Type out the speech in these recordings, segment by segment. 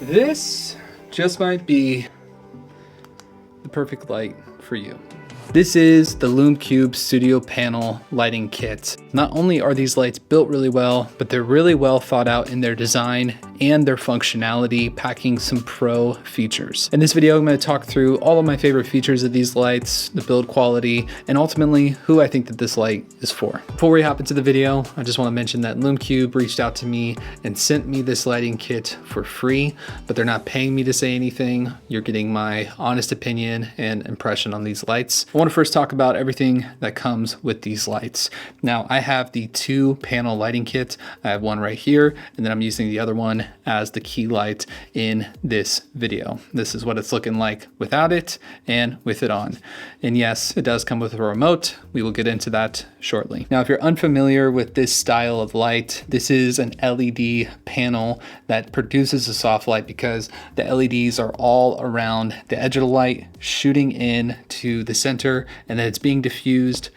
This just might be the perfect light for you. This is the LumeCube Studio Panel Lighting Kit. Not only are these lights built really well, but they're really well thought out in their design and their functionality, packing some pro features. In this video, I'm going to talk through all of my favorite features of these lights, the build quality, and ultimately who I think that this light is for. Before we hop into the video, I just want to mention that LumeCube reached out to me and sent me this lighting kit for free, but they're not paying me to say anything. You're getting my honest opinion and impression on these lights. I want to first talk about everything that comes with these lights. Now, I have the 2-panel lighting kit. I have one right here, and then I'm using the other one as the key light in this video. This is what it's looking like without it and with it on. And yes, it does come with a remote. We will get into that shortly. Now, if you're unfamiliar with this style of light, this is an LED panel that produces a soft light because the LEDs are all around the edge of the light, shooting in to the center, and then it's being diffused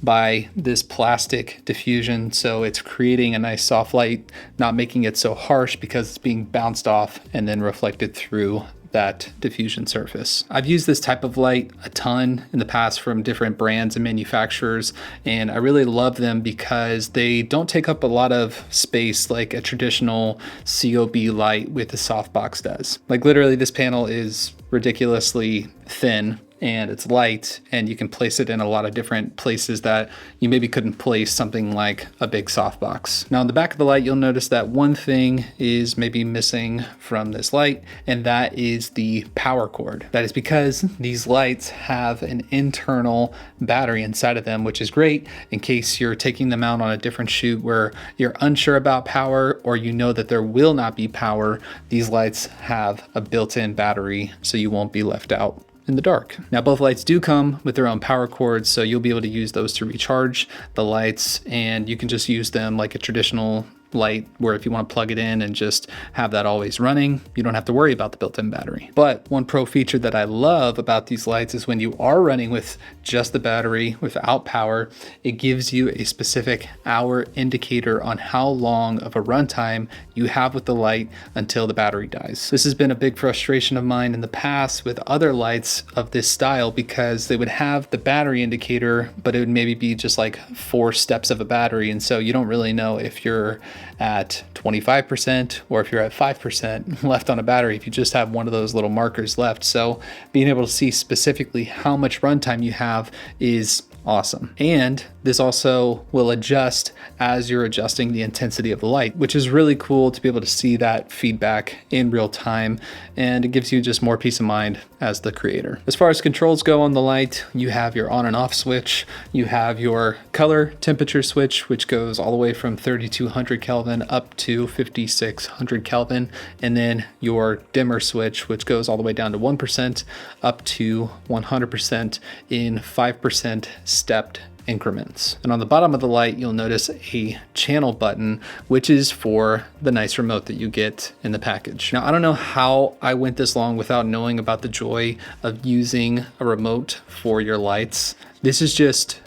by this plastic diffusion. So it's creating a nice soft light, not making it so harsh because it's being bounced off and then reflected through that diffusion surface. I've used this type of light a ton in the past from different brands and manufacturers, and I really love them because they don't take up a lot of space like a traditional COB light with a softbox does. Like literally this panel is ridiculously thin and it's light, and you can place it in a lot of different places that you maybe couldn't place something like a big softbox. Now on the back of the light, you'll notice that one thing is maybe missing from this light, and that is the power cord. That is because these lights have an internal battery inside of them, which is great in case you're taking them out on a different shoot where you're unsure about power, or you know that there will not be power. These lights have a built-in battery, so you won't be left out in the dark. Now, both lights do come with their own power cords, so you'll be able to use those to recharge the lights, and you can just use them like a traditional light where if you want to plug it in and just have that always running, you don't have to worry about the built-in battery. But one pro feature that I love about these lights is when you are running with just the battery without power, it gives you a specific hour indicator on how long of a runtime you have with the light until the battery dies. This has been a big frustration of mine in the past with other lights of this style because they would have the battery indicator, but it would maybe be just like 4 steps of a battery, and so you don't really know if you're at 25% or if you're at 5% left on a battery if you just have one of those little markers left. So being able to see specifically how much runtime you have is awesome. And this also will adjust as you're adjusting the intensity of the light, which is really cool to be able to see that feedback in real time. And it gives you just more peace of mind as the creator. As far as controls go on the light, you have your on and off switch. You have your color temperature switch, which goes all the way from 3200 Kelvin up to 5600 Kelvin. And then your dimmer switch, which goes all the way down to 1% up to 100% in 5% stepped increments. And on the bottom of the light, you'll notice a channel button, which is for the nice remote that you get in the package. Now, I don't know how I went this long without knowing about the joy of using a remote for your lights. This is just,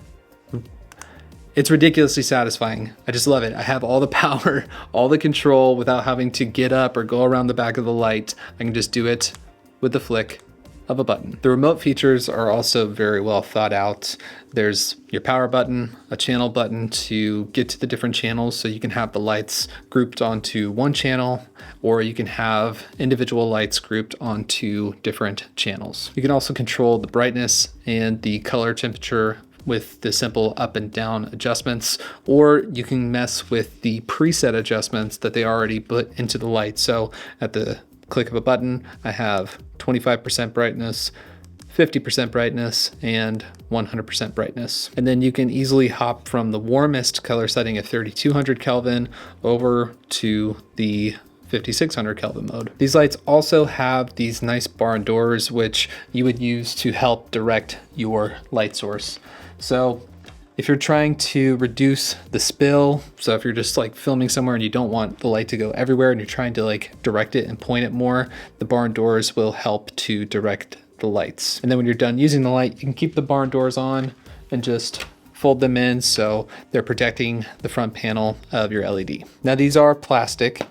it's ridiculously satisfying. I just love it. I have all the power, all the control without having to get up or go around the back of the light. I can just do it with the flick of a button. The remote features are also very well thought out. There's your power button, a channel button to get to the different channels, so you can have the lights grouped onto one channel, or you can have individual lights grouped onto different channels. You can also control the brightness and the color temperature with the simple up and down adjustments, or you can mess with the preset adjustments that they already put into the light. So at the click of a button, I have 25% brightness, 50% brightness, and 100% brightness. And then you can easily hop from the warmest color setting at 3200 Kelvin over to the 5600 Kelvin mode. These lights also have these nice barn doors, which you would use to help direct your light source. So if you're trying to reduce the spill, so if you're just like filming somewhere and you don't want the light to go everywhere and you're trying to like direct it and point it more, the barn doors will help to direct the lights. And then when you're done using the light, you can keep the barn doors on and just fold them in so they're protecting the front panel of your LED. Now these are plastic,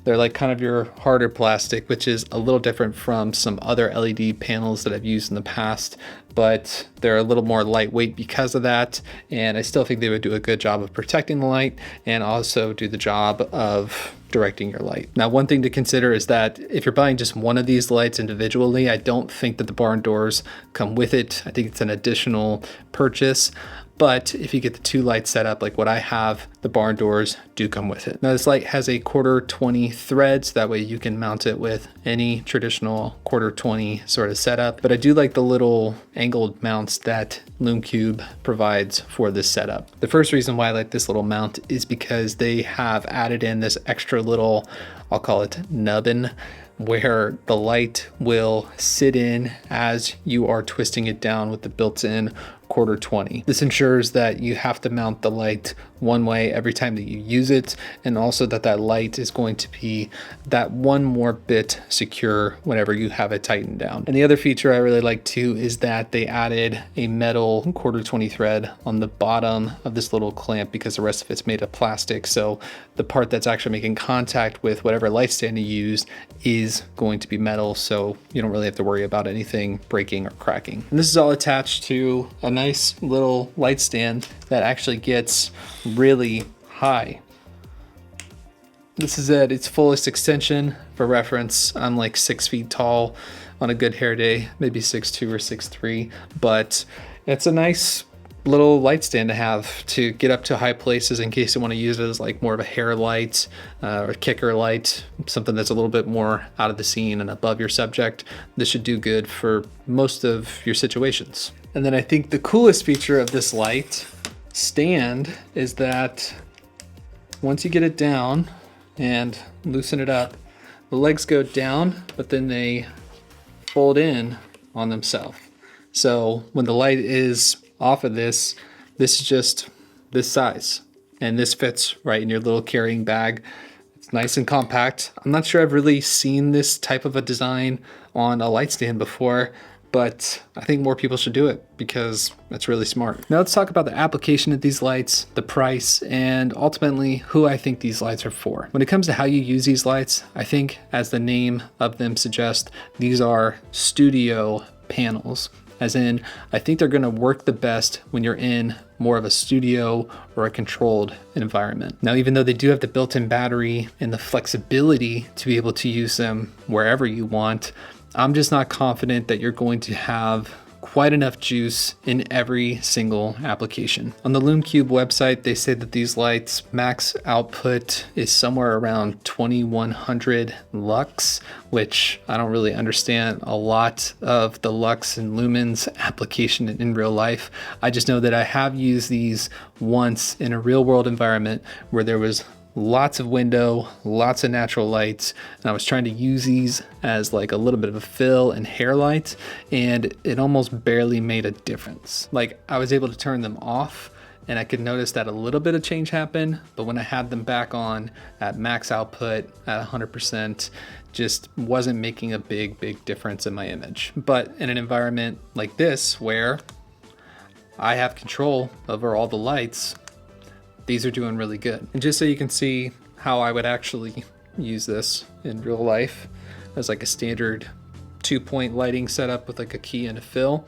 They're like kind of your harder plastic, which is a little different from some other LED panels that I've used in the past, but they're a little more lightweight because of that. And I still think they would do a good job of protecting the light and also do the job of directing your light. Now, one thing to consider is that if you're buying just one of these lights individually, I don't think that the barn doors come with it. I think it's an additional purchase. But if you get the 2 lights set up like what I have, the barn doors do come with it. Now this light has a 1/4-20 thread, so that way you can mount it with any traditional 1/4-20 sort of setup. But I do like the little angled mounts that LumeCube provides for this setup. The first reason why I like this little mount is because they have added in this extra little, I'll call it nubbin, where the light will sit in as you are twisting it down with the built-in 1/4-20. This ensures that you have to mount the light one way every time that you use it, and also that light is going to be that one more bit secure whenever you have it tightened down. And the other feature I really like too is that they added a metal 1/4-20 thread on the bottom of this little clamp, because the rest of it's made of plastic. So the part that's actually making contact with whatever light stand you use is going to be metal, so you don't really have to worry about anything breaking or cracking. And this is all attached to a nice little light stand that actually gets really high. This is at its fullest extension. For reference, I'm like 6 feet tall on a good hair day, maybe 6'2" or 6'3", but it's a nice little light stand to have to get up to high places in case you want to use it as like more of a hair light or kicker light, something that's a little bit more out of the scene and above your subject. This should do good for most of your situations. And then I think the coolest feature of this light stand is that once you get it down and loosen it up, the legs go down, but then they fold in on themselves. So when the light is off of this is just this size, and this fits right in your little carrying bag. It's nice and compact. I'm not sure I've really seen this type of a design on a light stand before, but I think more people should do it because it's really smart. Now let's talk about the application of these lights, the price, and ultimately who I think these lights are for. When it comes to how you use these lights, I think, as the name of them suggests, these are studio panels. As in, I think they're gonna work the best when you're in more of a studio or a controlled environment. Now, even though they do have the built-in battery and the flexibility to be able to use them wherever you want, I'm just not confident that you're going to have quite enough juice in every single application. On the LumeCube website, they say that these lights max output is somewhere around 2100 lux, which I don't really understand a lot of the lux and lumens application in real life. I just know that I have used these once in a real world environment where there was lots of window, lots of natural lights, and I was trying to use these as like a little bit of a fill and hair light, and it almost barely made a difference. Like, I was able to turn them off and I could notice that a little bit of change happened, but when I had them back on at max output at 100%, just wasn't making a big difference in my image. But in an environment like this where I have control over all the lights, these are doing really good. And just so you can see how I would actually use this in real life as like a standard 2-point lighting setup with like a key and a fill,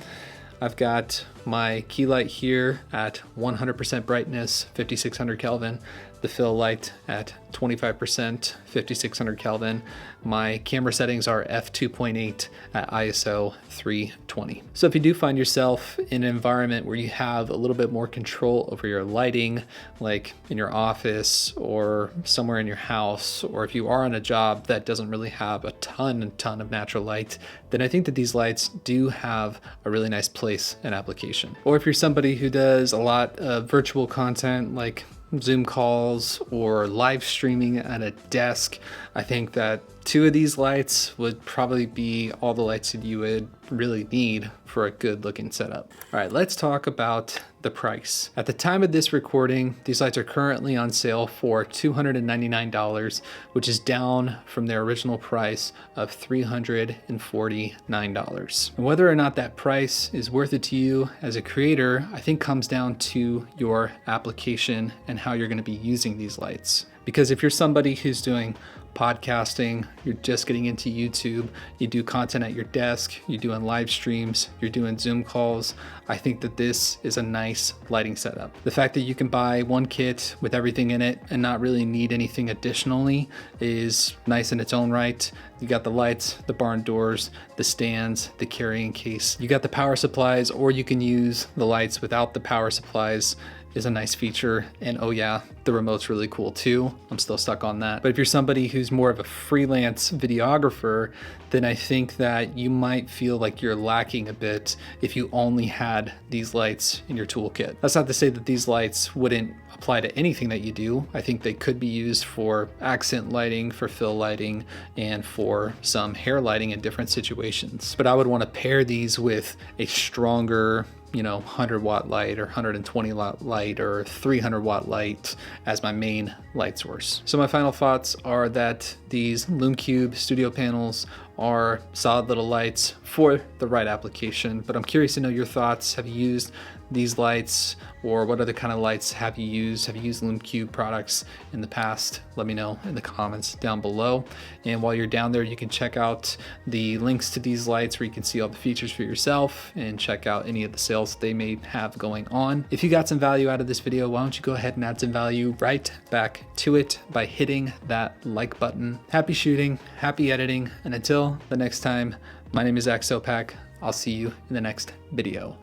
I've got my key light here at 100% brightness, 5600 Kelvin, the fill light at 25%, 5600 Kelvin. My camera settings are f2.8 at ISO 320. So if you do find yourself in an environment where you have a little bit more control over your lighting, like in your office or somewhere in your house, or if you are on a job that doesn't really have a ton of natural light, then I think that these lights do have a really nice place and application. Or if you're somebody who does a lot of virtual content like Zoom calls or live streaming at a desk, I think that 2 of these lights would probably be all the lights that you would really need for a good looking setup. All right, let's talk about the price. At the time of this recording, these lights are currently on sale for $299, which is down from their original price of $349. And whether or not that price is worth it to you as a creator, I think comes down to your application and how you're going to be using these lights. Because if you're somebody who's doing podcasting, you're just getting into YouTube, you do content at your desk, you're doing live streams, you're doing Zoom calls, I think that this is a nice lighting setup. The fact that you can buy one kit with everything in it and not really need anything additionally is nice in its own right. You got the lights, the barn doors, the stands, the carrying case. You got the power supplies, or you can use the lights without the power supplies, is a nice feature. And oh yeah, the remote's really cool too. I'm still stuck on that. But if you're somebody who's more of a freelance videographer, then I think that you might feel like you're lacking a bit if you only had these lights in your toolkit. That's not to say that these lights wouldn't apply to anything that you do. I think they could be used for accent lighting, for fill lighting, and for some hair lighting in different situations. But I would want to pair these with a stronger, 100 watt light or 120 watt light or 300 watt light as my main light source. So my final thoughts are that these LumeCube studio panels are solid little lights for the right application, but I'm curious to know your thoughts. Have you used these lights, or what other kind of lights have you used? Have you used LumeCube products in the past? Let me know in the comments down below. And while you're down there, you can check out the links to these lights where you can see all the features for yourself and check out any of the sales they may have going on. If you got some value out of this video, why don't you go ahead and add some value right back to it by hitting that like button. Happy shooting, happy editing, and until the next time, my name is Zach Sopak. I'll see you in the next video.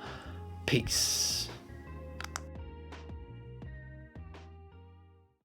Peace.